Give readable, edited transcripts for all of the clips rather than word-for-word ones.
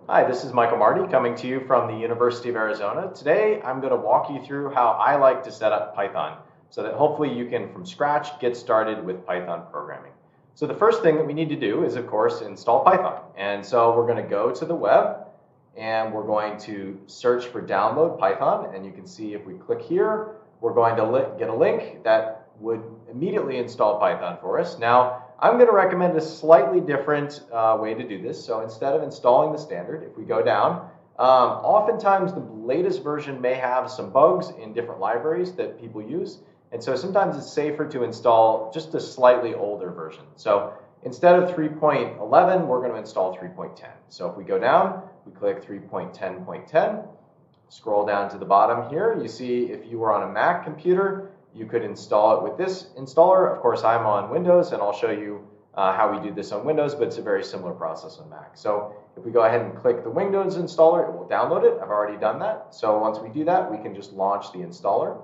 Hi, this is Michael Marty coming to you from the University of Arizona. Today, I'm going to walk you through how I like to set up Python so that hopefully you can, from scratch, get started with Python programming. So the first thing that we need to do is, of course, install Python. And so we're going to go to the web and we're going to search for download Python. And you can see if we click here, we're going to get a link that would immediately install Python for us. Now, I'm going to recommend a slightly different way to do this. So instead of installing the standard, if we go down, oftentimes the latest version may have some bugs in different libraries that people use. And so sometimes it's safer to install just a slightly older version. So instead of 3.11, we're going to install 3.10. So if we go down, we click 3.10.10, scroll down to the bottom here, you see if you were on a Mac computer, you could install it with this installer. Of course, I'm on Windows, and I'll show you how we do this on Windows, but it's a very similar process on Mac. So if we go ahead and click the Windows installer, it will download it. I've already done that. So once we do that, we can just launch the installer.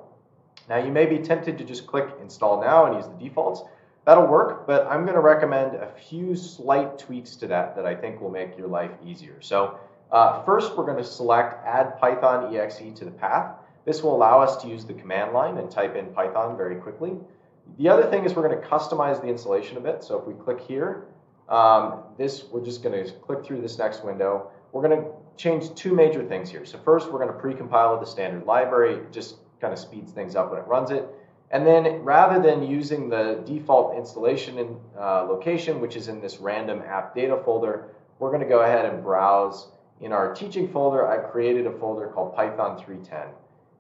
Now, you may be tempted to just click Install Now and use the defaults. That'll work, but I'm going to recommend a few slight tweaks to that I think will make your life easier. So first, we're going to select Add Python exe to the path. This will allow us to use the command line and type in Python very quickly. The other thing is we're going to customize the installation a bit. So if we click here, we're just going to click through this next window. We're going to change two major things here. So first, we're going to precompile with the standard library. It just kind of speeds things up when it runs it. And then rather than using the default installation location, which is in this random app data folder, we're going to go ahead and browse. In our teaching folder, I created a folder called Python 3.10.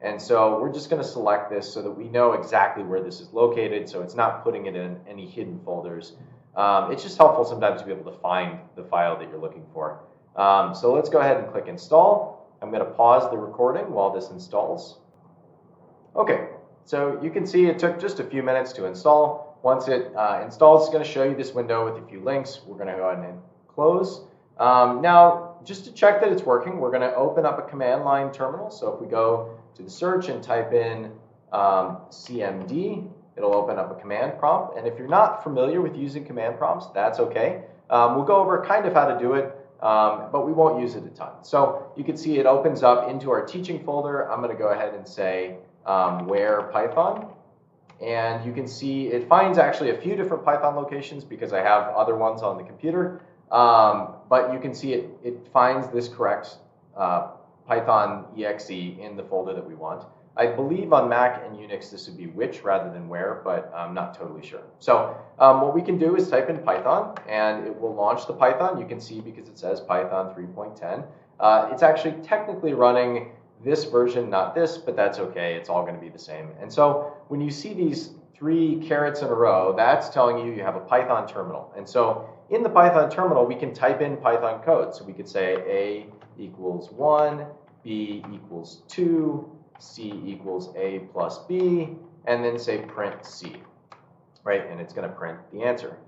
And so we're just going to select this so that we know exactly where this is located, so it's not putting it in any hidden folders. It's just helpful sometimes to be able to find the file that you're looking for. So let's go ahead and click Install. I'm going to pause the recording while this installs. Okay, so you can see it took just a few minutes to install. Once it installs, it's going to show you this window with a few links. We're going to go ahead and close. Now, just to check that it's working, we're going to open up a command line terminal. So if we go to the search and type in CMD, it'll open up a command prompt. And if you're not familiar with using command prompts, that's okay. We'll go over kind of how to do it, but we won't use it a ton. So you can see it opens up into our teaching folder. I'm going to go ahead and say where Python. And you can see it finds actually a few different Python locations because I have other ones on the computer. But you can see it finds this correct Python exe in the folder that we want. I believe on Mac and Unix this would be which rather than where, but I'm not totally sure. So what we can do is type in Python, and it will launch the Python. You can see because it says Python 3.10. It's actually technically running this version, not this, but that's okay. It's all going to be the same. And so when you see these three carets in a row, that's telling you have a Python terminal. And so in the Python terminal, we can type in Python code. So we could say A equals 1, B equals 2, C equals A plus B, and then say print C, right? And it's going to print the answer.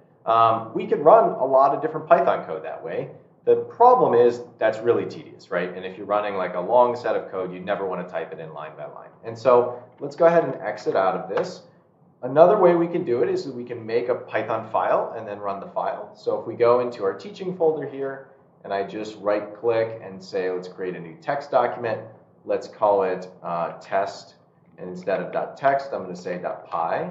We could run a lot of different Python code that way. The problem is that's really tedious, right? And if you're running like a long set of code, you'd never want to type it in line by line. And so let's go ahead and exit out of this. Another way we can do it is that we can make a Python file and then run the file. So if we go into our teaching folder here, and I just right click and say, let's create a new text document. Let's call it test. And instead of .text, I'm going to say .py.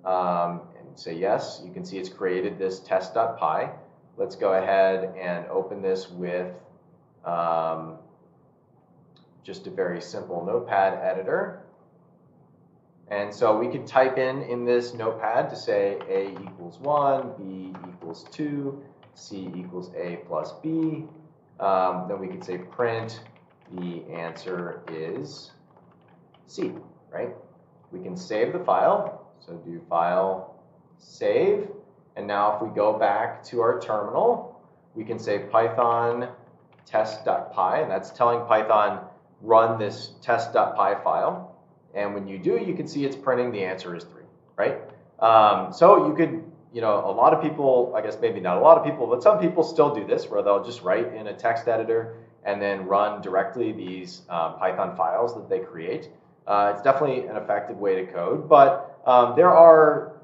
And say yes. You can see it's created this test.py. Let's go ahead and open this with just a very simple notepad editor. And so we could type in this notepad to say A equals 1, B equals 2, C equals A plus B. Then we could say print, the answer is C, right? We can save the file. So do file, save. And now if we go back to our terminal, we can say Python test.py, and that's telling Python run this test.py file. And when you do, you can see it's printing the answer is 3, right? So you could, a lot of people, I guess maybe not a lot of people, but some people still do this where they'll just write in a text editor and then run directly these Python files that they create. It's definitely an effective way to code, but there are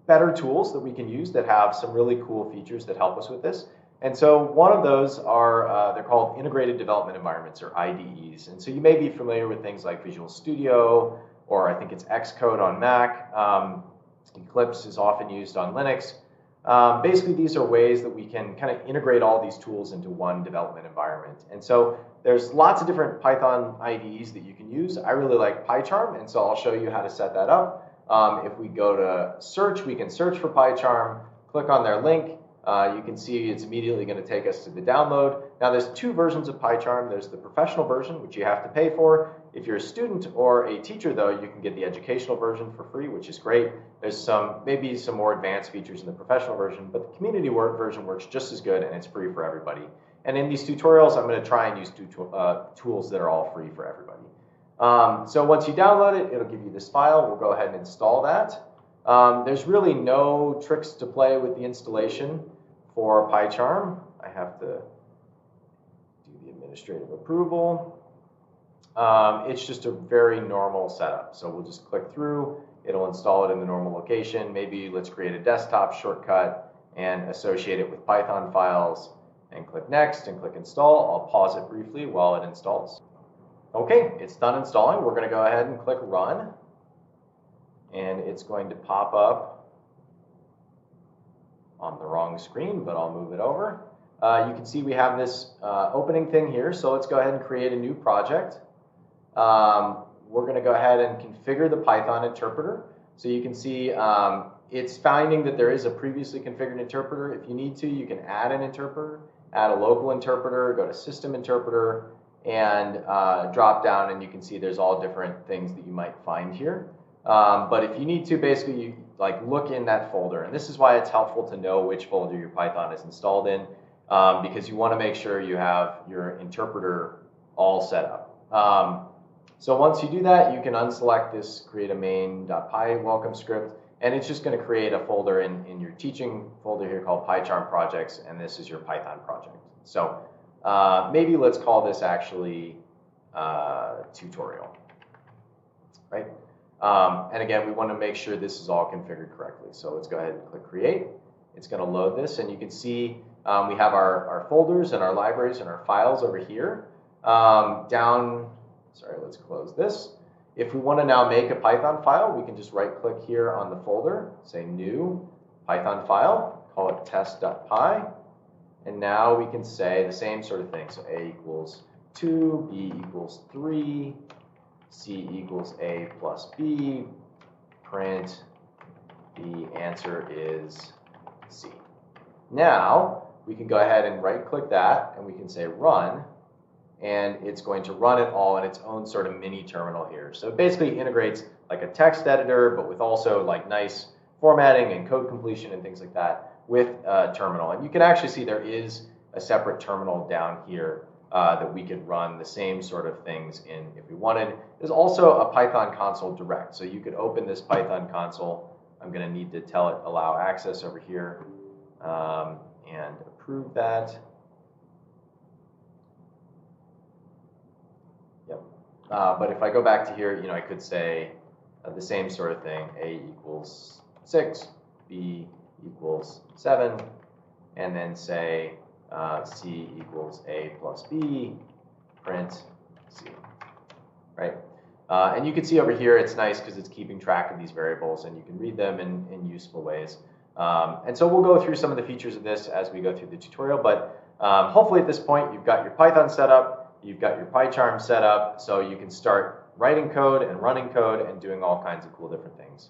better tools that we can use that have some really cool features that help us with this. And so one of those are, they're called Integrated Development Environments, or IDEs. And so you may be familiar with things like Visual Studio, or I think it's Xcode on Mac. Eclipse is often used on Linux. Basically, these are ways that we can kind of integrate all these tools into one development environment. And so there's lots of different Python IDEs that you can use. I really like PyCharm, and so I'll show you how to set that up. If we go to search, we can search for PyCharm, click on their link. You can see it's immediately going to take us to the download. Now there's two versions of PyCharm. There's the professional version, which you have to pay for. If you're a student or a teacher, though, you can get the educational version for free, which is great. There's maybe some more advanced features in the professional version, but the community version works just as good, and it's free for everybody. And in these tutorials, I'm going to try and use tools that are all free for everybody. So once you download it, it'll give you this file. We'll go ahead and install that. There's really no tricks to play with the installation for PyCharm. I have to do the administrative approval. It's just a very normal setup. So we'll just click through. It'll install it in the normal location. Maybe let's create a desktop shortcut and associate it with Python files, and click next and click install. I'll pause it briefly while it installs. Okay, it's done installing. We're going to go ahead and click run, and it's going to pop up on the wrong screen, but I'll move it over. You can see we have this opening thing here, so let's go ahead and create a new project. We're going to go ahead and configure the Python interpreter. So you can see it's finding that there is a previously configured interpreter. If you need to, you can add an interpreter, add a local interpreter, go to System Interpreter, and drop down, and you can see there's all different things that you might find here. But if you need to, basically, you look in that folder. And this is why it's helpful to know which folder your Python is installed in, because you want to make sure you have your interpreter all set up. So once you do that, you can unselect this create a main.py welcome script, and it's just going to create a folder in your teaching folder here called PyCharm projects, and this is your Python project. So maybe let's call this actually tutorial, right? And again, we want to make sure this is all configured correctly. So let's go ahead and click create. It's going to load this, and you can see we have our folders and our libraries and our files over here. Let's close this. If we want to now make a Python file, we can just right click here on the folder, say new Python file, call it test.py, and now we can say the same sort of thing. So A equals 2, B equals 3, C equals A plus B, print, the answer is C. Now, we can go ahead and right click that, and we can say run, and it's going to run it all in its own sort of mini terminal here. So it basically integrates like a text editor, but with also like nice formatting and code completion and things like that with a terminal. And you can actually see there is a separate terminal down here that we could run the same sort of things in if we wanted. There's also a Python console direct. So you could open this Python console. I'm going to need to tell it allow access over here and approve that. Yep. But if I go back to here, I could say the same sort of thing. A equals 6, B equals 7, and then say C equals A plus B, print C, right? And you can see over here, it's nice because it's keeping track of these variables, and you can read them in useful ways. And so we'll go through some of the features of this as we go through the tutorial, but hopefully at this point, you've got your Python set up, you've got your PyCharm set up, so you can start writing code and running code and doing all kinds of cool different things.